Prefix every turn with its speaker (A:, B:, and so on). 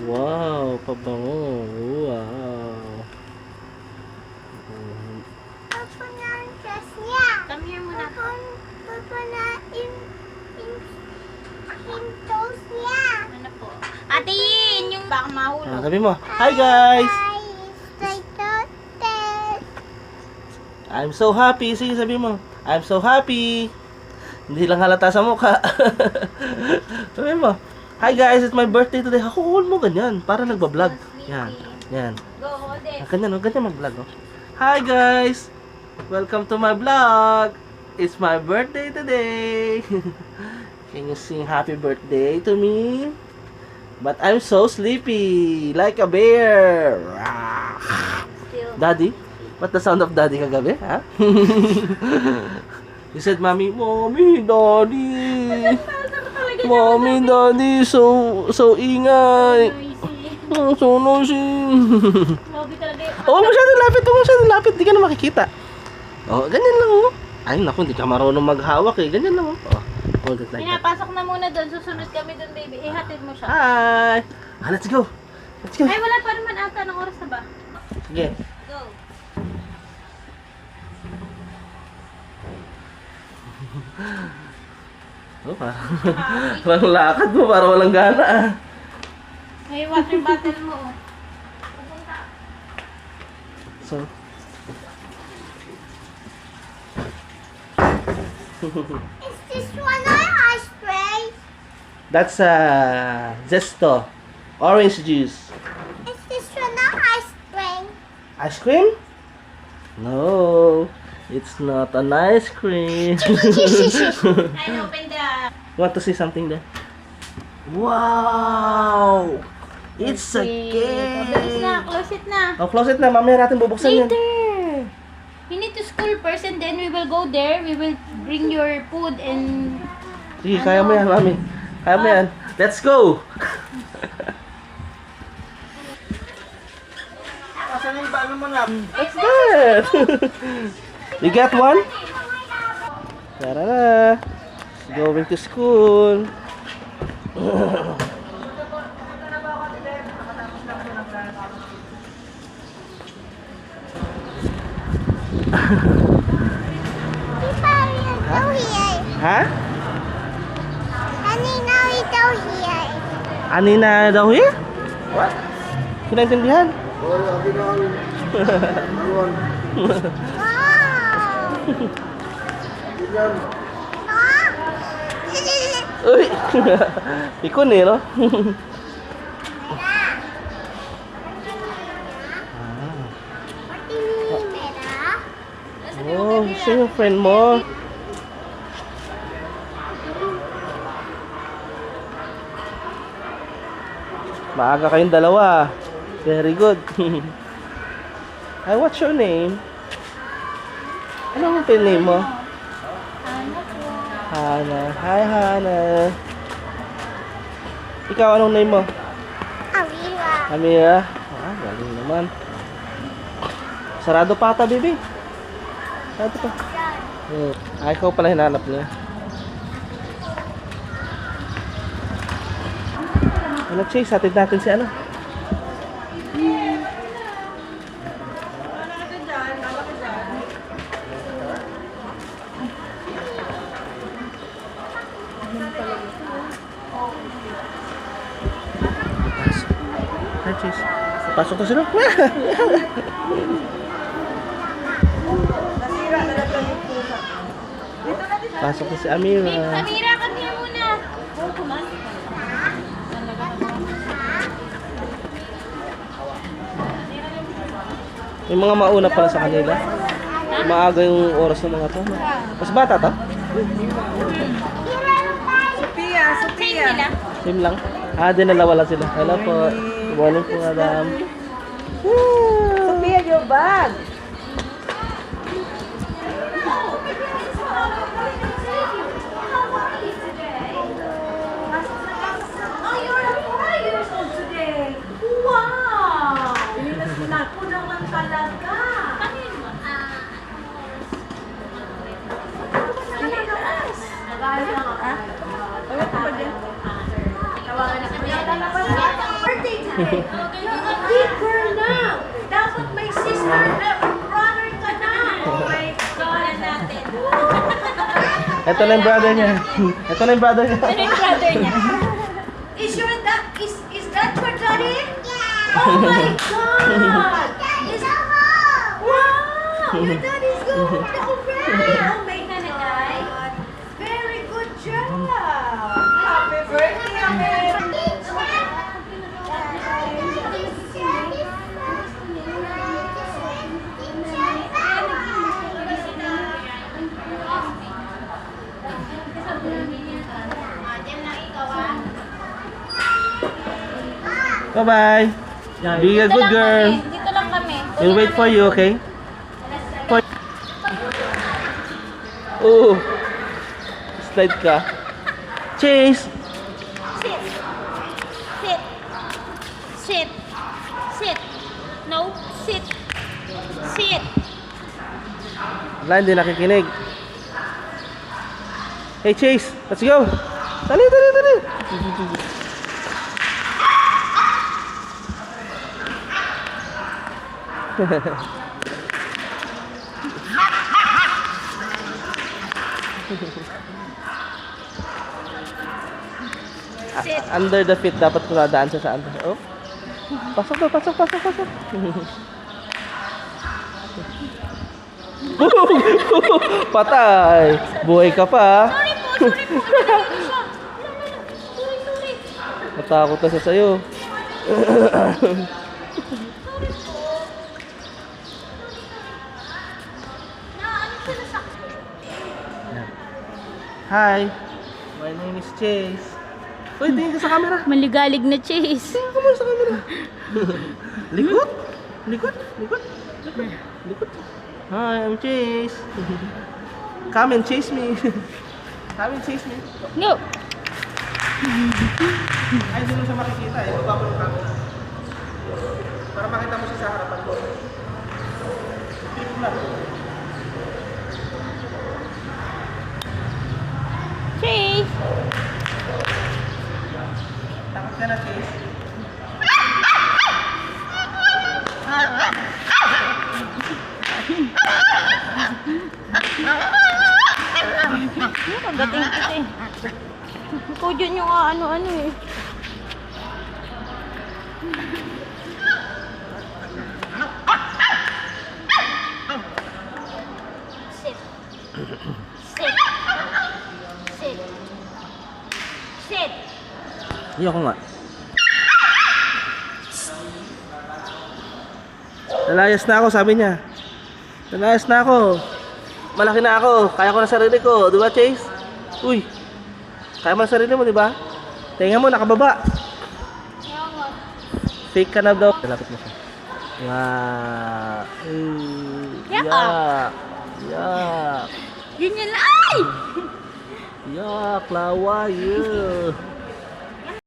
A: Wow, pabango. Wow.
B: Papa na ang dress niya.
C: Come here muna.
B: Papa na yung toes niya.
C: Ano po? Ate Yin, yung baka mahulog.
A: Sabi mo, hi guys!
B: Hi, it's like that.
A: I'm so happy. Sige, sabi mo, I'm so happy. Hindi lang halata sa mukha. Sabi mo, hi guys, it's my birthday today. Ako, hold mo ganyan. Para nagbablog. Yan, yan.
C: Go, hold it.
A: Ganyan, ganyan mag-vlog. Oh. Hi guys! Welcome to my vlog. It's my birthday today. Can you sing happy birthday to me? But I'm so sleepy, like a bear.
C: Still.
A: Daddy? What the sound of daddy kagabi, ha? You said, Mommy, Daddy. Mommy, Daddy, so ingay.
C: Noisy.
A: So noisy.
C: Lobby talaga yung...
A: Oh, masyadong lapit. Di ka na makikita. Oh, ganyan lang, oh. Ay, naku, hindi ka marunong maghawak, eh. Ganyan lang, oh. Oh, hold it like that.
C: Pinapasok na muna doon. Susunod kami doon, baby. Ihatid mo siya.
A: Hi! Let's go. Let's go.
C: Ay, wala pa naman ata ng oras na ba?
A: Sige.
C: Go.
A: Oh, parang lakad mo, parang walang gana, ah.
C: May water bottle mo, oh.
A: So,
B: Is this one our ice cream?
A: that's Zesto. Orange juice.
B: Is this one our ice cream?
A: Ice cream? No, it's not an ice cream.
C: Ay, open the...
A: Want to see something there? Wow! It's a
C: Bilis na,
A: cake!
C: close it na.
A: Oh, close it na. Mamaya natin bubuksan yan.
C: Later. You need to school first and then we will go there. We will bring your food and...
A: Sige, kaya mo yan, mami. Kaya mo yan. Let's go!
D: Asan yung iba mo na?
A: What's that? You got one? Tara! Going to school.
B: Go here.
A: Ha?
B: Honey, now we go here.
A: Anina daw here? What? Kinaintindihan?
D: Oh, abi na ang aluan.
B: Wow.
D: Ganyan.
B: Ah.
A: Uy! Ikon eh, no?
B: What do you mean, Mera?
A: Oh, siya yung friend mo. Maaga kayong dalawa. Very good. Hi, what's your name? Ano ang name mo? Hana. Hi, Hana. Ikaw, anong name mo?
B: Avira.
A: Amira. Ah, galing naman. Sarado pa ata, baby. Sarado pa. Ah, ikaw pala hinanap niya. Ano, Chase? Hatid natin si ano? Hi, Chase. Pasok na sila. Pasok na si Amira.
C: Samira, come here muna.
A: May mga mauna pala sa kanila. Maaga yung oras ng mga to. Mas bata to?
C: Same nila.
A: Same lang. Ah, dinalawa lang sila. Hello po. Good morning po, madam.
E: Sophia, your bag.
C: Oh, you're 4 years old today. Wow! Naku naman talaga. Kanino mo? Nag-aaral lang ako.
E: Wala ka ba dyan?
C: Tawagan na kami. Birthday You're a big girl now. Dapat may sister na, brother ka na. Oh my God. Natin.
A: Ito na yung brother niya. Ito na yung brother niya.
C: Ano yung brother niya? Is that your daddy? Yeah. Oh my God. Wow, your daddy's going already. Oh my God. Very good job. Happy birthday, Happy.
A: Bye-bye. Be a good girl.
C: Dito lang kami.
A: We'll wait for you, okay? Oh. Slide ka. Chase.
B: Sit. Sit. Sit. Sit. No. Sit. Sit.
A: Wala, hindi nakikinig. Hey, Chase. Let's go. Dali, dali, dali. Under the feet dapat kumadaan siya sa under. Oh. Pasok daw, pasok, pasok, pasok. Patay. Buhay ka pa.
B: Sorry po. Sorry.
A: Natakot na siya sa'yo. Hi. My name is Chase. Uy, tingin ka sa camera.
B: Maligalig na Chase.
A: Tingin ka muna sa camera. Likod. Likod. Likod. Likod. Likod. Hi, I'm Chase. Come and chase me. Come and chase me.
B: No.
A: Ay, hindi mo siya makikita eh. Baba mo yung camera. Para makita mo siya sa harapan ko. Flip mo lang.
B: Chase.
A: Takot ka na, Chase.
B: Pagdating kita eh. Ikaw dyan yung ano-ano eh. Sit. Sit. Sit. Sit.
A: Ayoko nga. Lalayas na ako, sabi niya. Lalayas na ako. Malaki na ako. Kaya ko na sarili ko. Di ba, Chase? Uy. Kaya mo na sarili mo, di ba? Tingnan mo, nakababa. Fake ka na daw. Lapit mo siya. Yak. Yak.
B: Yun yan lang. Ay!
A: Yak, lawa, yeah.